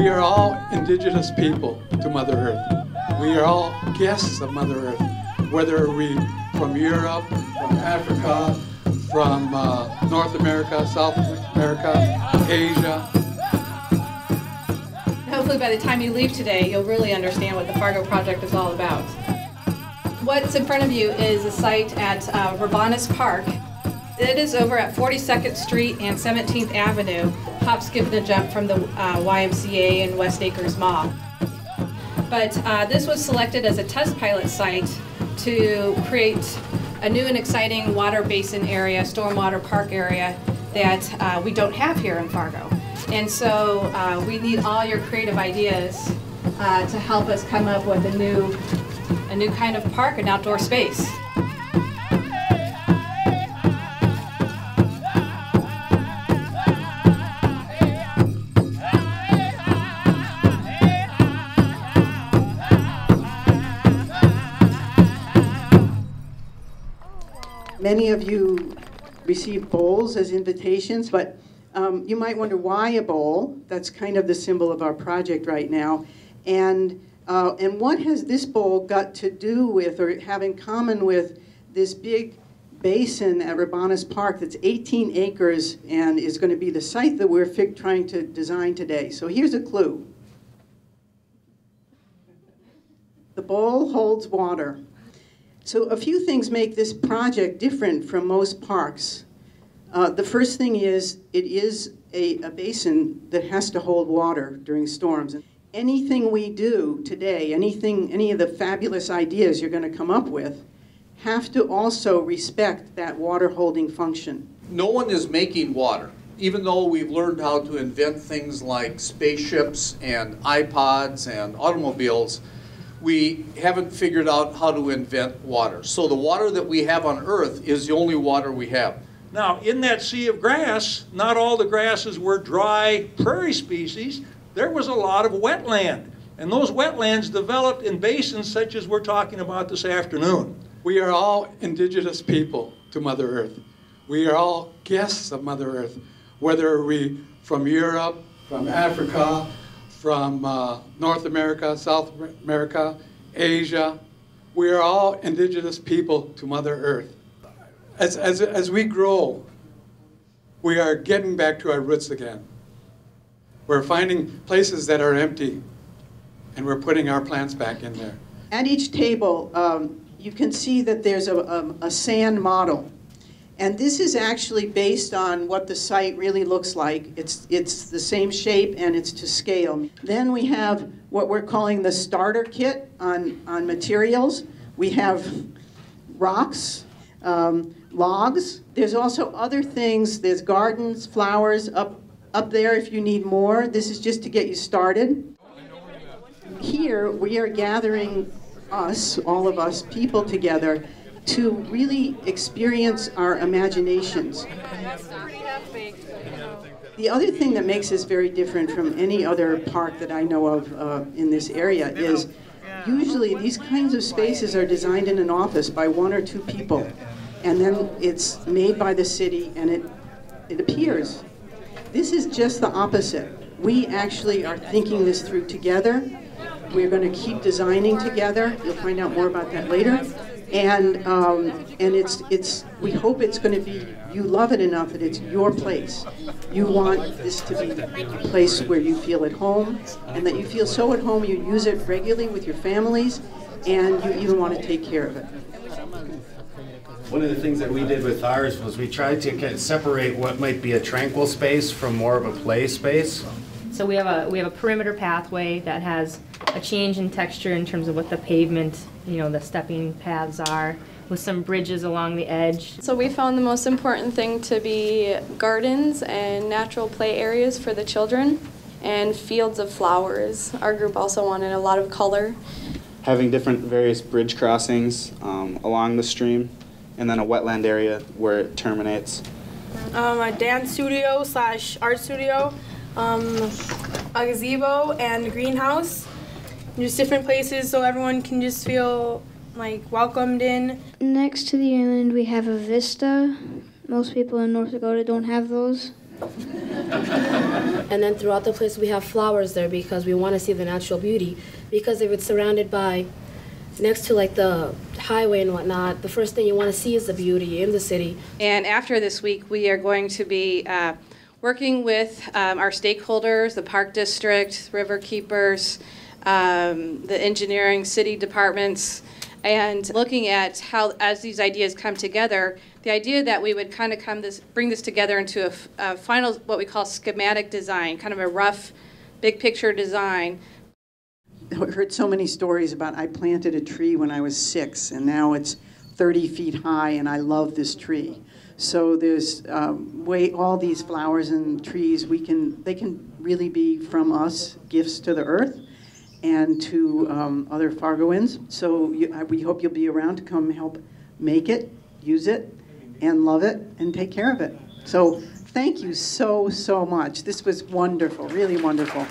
We are all indigenous people to Mother Earth. We are all guests of Mother Earth, whether we from Europe, from Africa, from North America, South America, Asia. Hopefully by the time you leave today, you'll really understand what the Fargo Project is all about. What's in front of you is a site at Rabanus Park. It is over at 42nd Street and 17th Avenue, hop, skip, and a jump from the YMCA and West Acres Mall. But this was selected as a test pilot site to create a new and exciting water basin area, stormwater park area that we don't have here in Fargo. And so we need all your creative ideas to help us come up with a new kind of park, an outdoor space. Many of you receive bowls as invitations, but you might wonder why a bowl. That's kind of the symbol of our project right now. And what has this bowl got to do with or have in common with this big basin at Rabanus Park that's 18 acres and is going to be the site that we're trying to design today? So here's a clue. The bowl holds water. So a few things make this project different from most parks. The first thing is it is a basin that has to hold water during storms. Anything we do today, any of the fabulous ideas you're going to come up with, have to also respect that water holding function. No one is making water, even though we've learned how to invent things like spaceships and iPods and automobiles. We haven't figured out how to invent water. So the water that we have on Earth is the only water we have. Now, in that sea of grass, not all the grasses were dry prairie species. There was a lot of wetland. And those wetlands developed in basins such as we're talking about this afternoon. We are all indigenous people to Mother Earth. We are all guests of Mother Earth, whether we from Europe, from Africa, from North America, South America, Asia. We are all indigenous people to Mother Earth. As we grow, we are getting back to our roots again. We're finding places that are empty, and we're putting our plants back in there. At each table, you can see that there's a sand model. And this is actually based on what the site really looks like. It's the same shape and it's to scale. Then we have what we're calling the starter kit on materials. We have rocks, logs. There's also other things. There's gardens, flowers up there if you need more. This is just to get you started. Here we are gathering all of us people together to really experience our imaginations. The other thing that makes this very different from any other park that I know of in this area is usually these kinds of spaces are designed in an office by one or two people, and then it's made by the city and it appears. This is just the opposite. We actually are thinking this through together. We're going to keep designing together. You'll find out more about that later. And we hope it's going to be, you love it enough that it's your place. You want this to be a place where you feel at home, and that you feel so at home you use it regularly with your families, and you even want to take care of it. One of the things that we did with ours was we tried to kind of separate what might be a tranquil space from more of a play space. So we have a perimeter pathway that has a change in texture in terms of what the pavement, the stepping paths are, with some bridges along the edge. So we found the most important thing to be gardens and natural play areas for the children and fields of flowers. Our group also wanted a lot of color. Having different various bridge crossings along the stream, and then a wetland area where it terminates. A dance studio / art studio, a gazebo and a greenhouse. Just different places so everyone can just feel like welcomed in. Next to the island we have a vista. Most people in North Dakota don't have those. And then throughout the place we have flowers there because we want to see the natural beauty. Because if it's surrounded by, next to like the highway and whatnot, the first thing you want to see is the beauty in the city. And after this week, we are going to be working with our stakeholders, the Park District, river keepers, the engineering, city departments, and looking at how, as these ideas come together, the idea that we would kind of bring this together into a final, what we call schematic design, kind of a rough, big picture design. I heard so many stories about I planted a tree when I was 6, and now it's 30 feet high, and I love this tree. So there's all these flowers and trees, they can really be from us gifts to the earth and to other Fargoans. So we hope you'll be around to come help make it, use it, and love it, and take care of it. So thank you so, so much. This was wonderful, really wonderful.